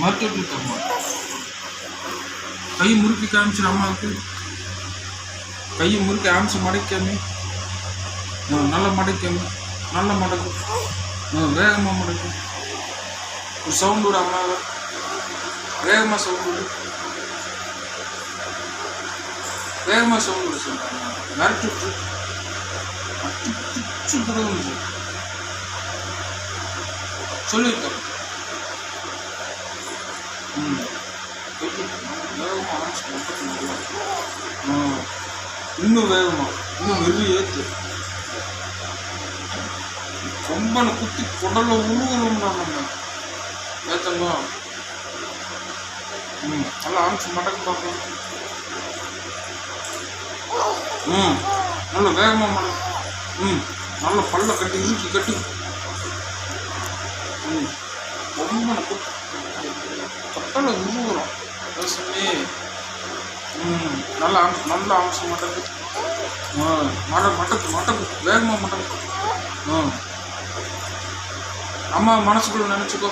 மருத்துவ தம்மா கை முறுக்கி காமிச்சிரு அம்மாவுக்கு. கையை முறுக்கி ஆமிச்சு மடக்காமி. நல்லா மடக்காமி. நல்லா மடக்கு. வேகமாக மடக்கு. ஒரு சவுண்ட் விடு அம்மாவை. வேகமாக சவுண்ட் விடு. வேகமாக சவுண்ட் விட சொல்கிறாங்க. மிரட்டி விட்டு சொல்லியிருக்கேன். வேகமாக ஆரம்பிச்சு இன்னும் வேகமாக இன்னும் வெறி ஏற்று கொம்பனை குத்தி குடல உருவணும்னா நம்ம ஏத்தங்க. நல்லா ஆரம்பிச்சு மடக்கு பார்க்கலாம். நல்ல வேகமாக மடக்கு. நல்ல பல்ல கட்டி இறுக்கி கட்டி கொம்பனை குத்தி கட்டளை உருவுறோம் பேசுமே. நல்லா நல்லா ஆரம்பிச்சு மடக்கு. மடக்கு மடக்கு வேகமாக மடக்கு. அம்மா மனசுக்குள்ள நினச்சிக்கோ.